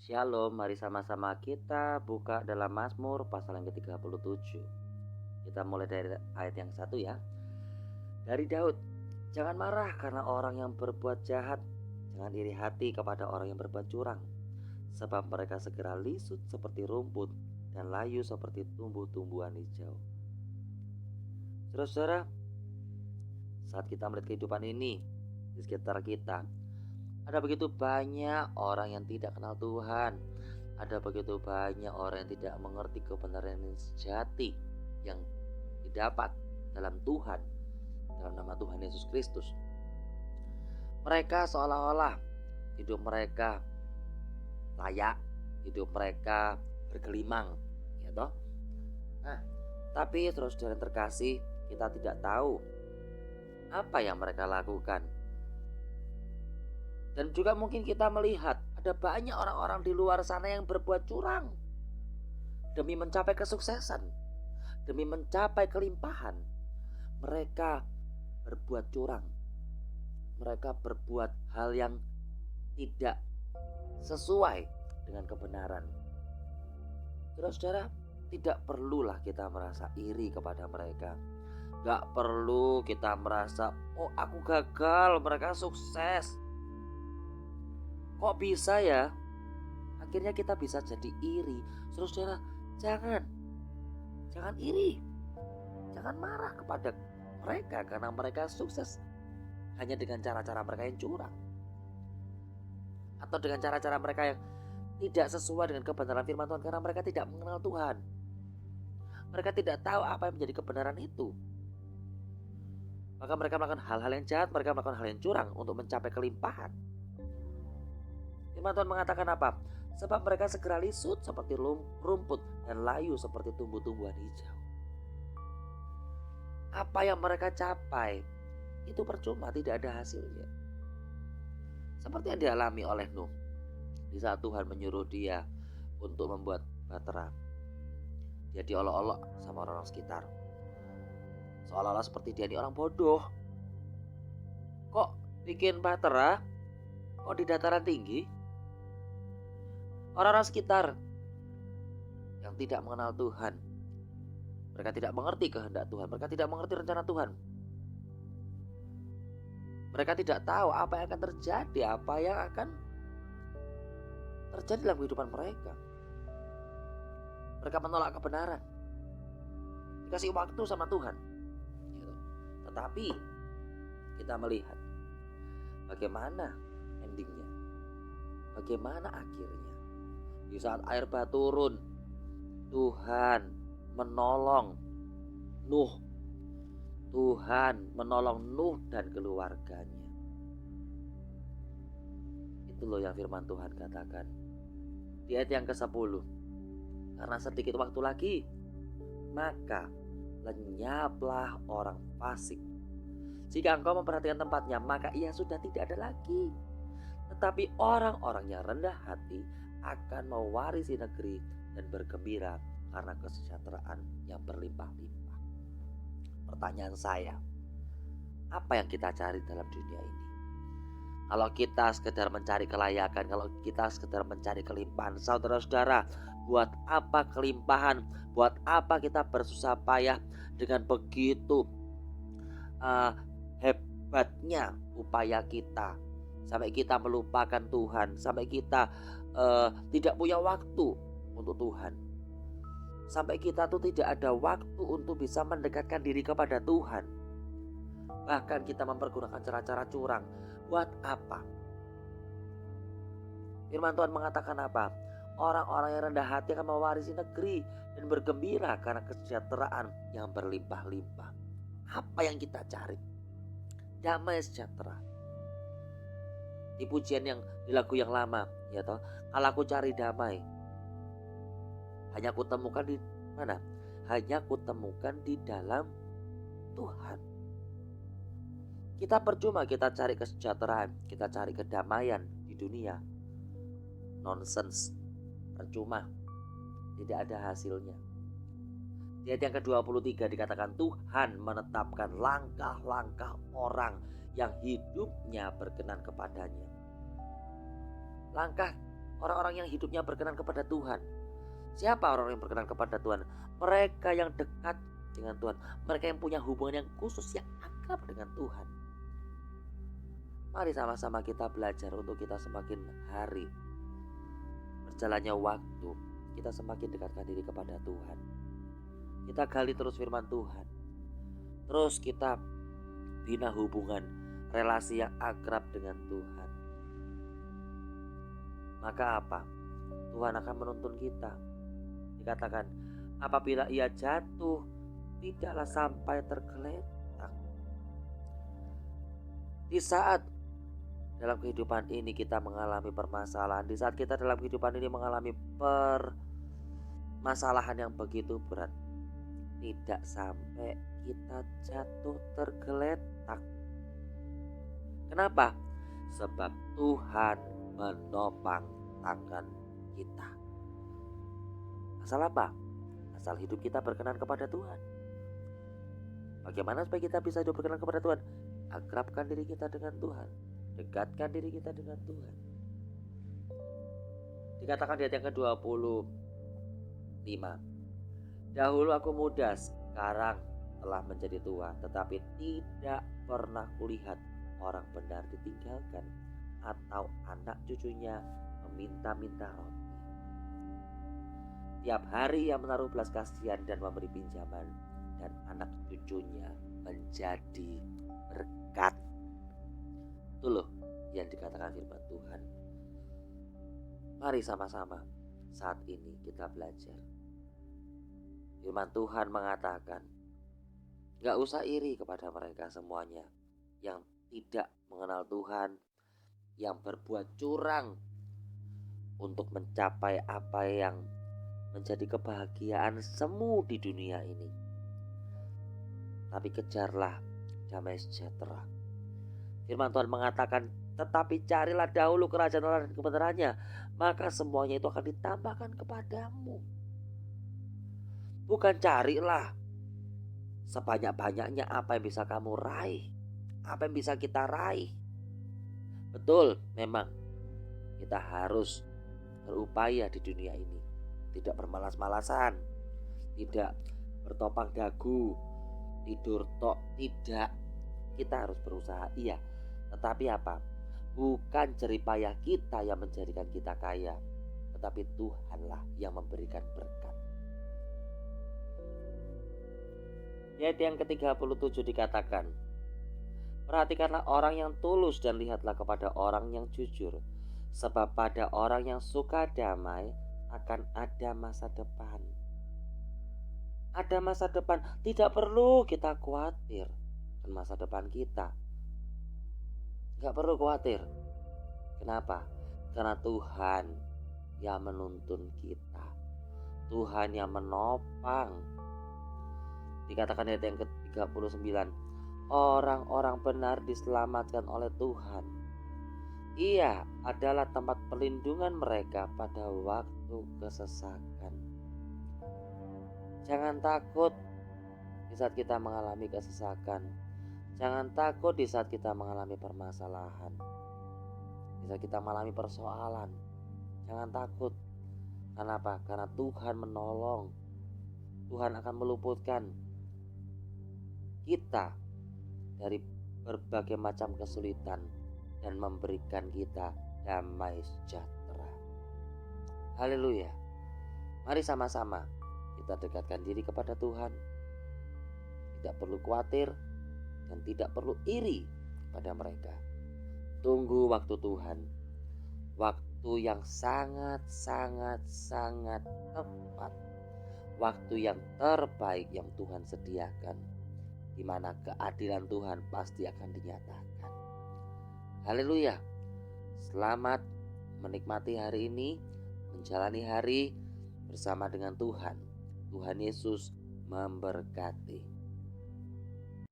Shalom, mari sama-sama kita buka dalam Mazmur pasal yang ke-37. Kita mulai dari ayat yang 1 ya. Dari Daud, jangan marah karena orang yang berbuat jahat, jangan iri hati kepada orang yang berbuat curang, sebab mereka segera lisut seperti rumput dan layu seperti tumbuh-tumbuhan hijau. Saudara-saudara, saat kita melihat kehidupan ini di sekitar kita, ada begitu banyak orang yang tidak kenal Tuhan. Ada begitu banyak orang yang tidak mengerti kebenaran yang sejati yang didapat dalam Tuhan, dalam nama Tuhan Yesus Kristus. Mereka seolah-olah hidup mereka layak, hidup mereka bergelimang, ya toh. Nah, tapi saudara yang terkasih, kita tidak tahu apa yang mereka lakukan. Dan juga mungkin kita melihat ada banyak orang-orang di luar sana yang berbuat curang demi mencapai kesuksesan, demi mencapai kelimpahan. Mereka berbuat curang. Mereka berbuat hal yang tidak sesuai dengan kebenaran. Saudara-saudara, tidak perlulah kita merasa iri kepada mereka. Gak perlu kita merasa, oh aku gagal, mereka sukses. Kok bisa ya? Akhirnya kita bisa jadi iri. Saudara, jangan iri. Jangan marah kepada mereka karena mereka sukses hanya dengan cara-cara mereka yang curang, atau dengan cara-cara mereka yang tidak sesuai dengan kebenaran firman Tuhan, karena mereka tidak mengenal Tuhan. Mereka tidak tahu apa yang menjadi kebenaran itu. Maka mereka melakukan hal-hal yang jahat, mereka melakukan hal yang curang untuk mencapai kelimpahan. Firman Tuhan mengatakan apa? Sebab mereka segera lisut seperti rumput dan layu seperti tumbuh-tumbuhan hijau. Apa yang mereka capai itu percuma, tidak ada hasilnya. Seperti yang dialami oleh Nuh di saat Tuhan menyuruh dia untuk membuat bahtera. Dia diolok-olok sama orang-orang sekitar, seolah-olah seperti dia ini orang bodoh. Kok bikin bahtera? Kok di dataran tinggi? Orang-orang sekitar yang tidak mengenal Tuhan, mereka tidak mengerti kehendak Tuhan, mereka tidak mengerti rencana Tuhan. Mereka tidak tahu apa yang akan terjadi, apa yang akan terjadi dalam kehidupan mereka. Mereka menolak kebenaran, dikasih waktu sama Tuhan. Tetapi kita melihat bagaimana endingnya, bagaimana akhirnya. Di saat air bah turun, Tuhan menolong Nuh. Tuhan menolong Nuh dan keluarganya. Itu loh yang firman Tuhan katakan di ayat yang ke-10. Karena sedikit waktu lagi, maka lenyaplah orang fasik. Jika engkau memperhatikan tempatnya, maka ia sudah tidak ada lagi. Tetapi orang-orang yang rendah hati akan mewarisi negeri dan bergembira karena kesejahteraan yang berlimpah-limpah. Pertanyaan saya, apa yang kita cari dalam dunia ini? Kalau kita sekedar mencari kelayakan, kalau kita sekedar mencari kelimpahan, saudara-saudara, buat apa kelimpahan? Buat apa kita bersusah payah dengan begitu hebatnya upaya kita, sampai kita melupakan Tuhan, sampai kita tidak punya waktu untuk Tuhan, sampai kita tuh tidak ada waktu untuk bisa mendekatkan diri kepada Tuhan. Bahkan kita mempergunakan cara-cara curang. Buat apa? Firman Tuhan mengatakan apa? Orang-orang yang rendah hati akan mewarisi negeri dan bergembira karena kesejahteraan yang berlimpah-limpah. Apa yang kita cari? Damai sejahtera. Di pujian yang di lagu yang lama, ya toh, kalau aku cari damai, hanya kutemukan di mana? Hanya kutemukan di dalam Tuhan. Kita percuma kita cari kesejahteraan, kita cari kedamaian di dunia. Nonsense, percuma, tidak ada hasilnya. Di ayat yang ke-23 dikatakan Tuhan menetapkan langkah-langkah orang yang hidupnya berkenan kepadanya. Langkah orang-orang yang hidupnya berkenan kepada Tuhan. Siapa orang yang berkenan kepada Tuhan? Mereka yang dekat dengan Tuhan. Mereka yang punya hubungan yang khusus, yang akrab dengan Tuhan. Mari sama-sama kita belajar untuk kita semakin hari berjalannya waktu, kita semakin dekatkan diri kepada Tuhan. Kita gali terus firman Tuhan. Terus kita bina hubungan, relasi yang akrab dengan Tuhan. Maka apa? Tuhan akan menuntun kita. Dikatakan, apabila ia jatuh, tidaklah sampai tergeletak. Di saat dalam kehidupan ini kita mengalami permasalahan, di saat kita dalam kehidupan ini mengalami permasalahan yang begitu berat, tidak sampai kita jatuh tergeletak. Kenapa? Sebab Tuhan menopang tangan kita. Asal apa? Asal hidup kita berkenan kepada Tuhan. Bagaimana supaya kita bisa hidup berkenan kepada Tuhan? Akrabkan diri kita dengan Tuhan. Dekatkan diri kita dengan Tuhan. Dikatakan di ayat yang ke-25. Dahulu aku muda, sekarang telah menjadi tua, tetapi tidak pernah kulihat orang benar ditinggalkan atau anak cucunya meminta-minta roti. Tiap hari ia menaruh belas kasihan dan memberi pinjaman, dan anak cucunya menjadi berkat. Itu loh yang dikatakan firman Tuhan. Mari sama-sama saat ini kita belajar. Firman Tuhan mengatakan, gak usah iri kepada mereka semuanya yang tidak mengenal Tuhan, yang berbuat curang untuk mencapai apa yang menjadi kebahagiaan semu di dunia ini. Tapi kejarlah damai sejahtera. Firman Tuhan mengatakan, tetapi carilah dahulu kerajaan Allah dan kebenarannya, maka semuanya itu akan ditambahkan kepadamu. Bukan carilah sebanyak-banyaknya apa yang bisa kamu raih, apa yang bisa kita raih. Betul, memang kita harus berupaya di dunia ini, tidak bermalas-malasan, tidak bertopang dagu, tidur tok, tidak. Kita harus berusaha, iya. Tetapi apa? Bukan jeripayah kita yang menjadikan kita kaya, tetapi Tuhanlah yang memberikan berkat. Di ayat yang ke-37 dikatakan, perhatikanlah orang yang tulus dan lihatlah kepada orang yang jujur, sebab pada orang yang suka damai akan ada masa depan. Ada masa depan, tidak perlu kita khawatir dengan masa depan kita. Gak perlu khawatir. Kenapa? Karena Tuhan yang menuntun kita, Tuhan yang menopang. Dikatakan ayat yang ke-39, orang-orang benar diselamatkan oleh Tuhan. Ia adalah tempat perlindungan mereka pada waktu kesesakan. Jangan takut di saat kita mengalami kesesakan. Jangan takut di saat kita mengalami permasalahan, di saat kita mengalami persoalan. Jangan takut. Kenapa? Karena Tuhan menolong. Tuhan akan meluputkan kita dari berbagai macam kesulitan dan memberikan kita damai sejahtera. Haleluya. Mari sama-sama kita dekatkan diri kepada Tuhan. Tidak perlu khawatir dan tidak perlu iri pada mereka. Tunggu waktu Tuhan, waktu yang sangat tepat, waktu yang terbaik yang Tuhan sediakan, di mana keadilan Tuhan pasti akan dinyatakan. Haleluya. Selamat menikmati hari ini, menjalani hari bersama dengan Tuhan. Tuhan Yesus memberkati.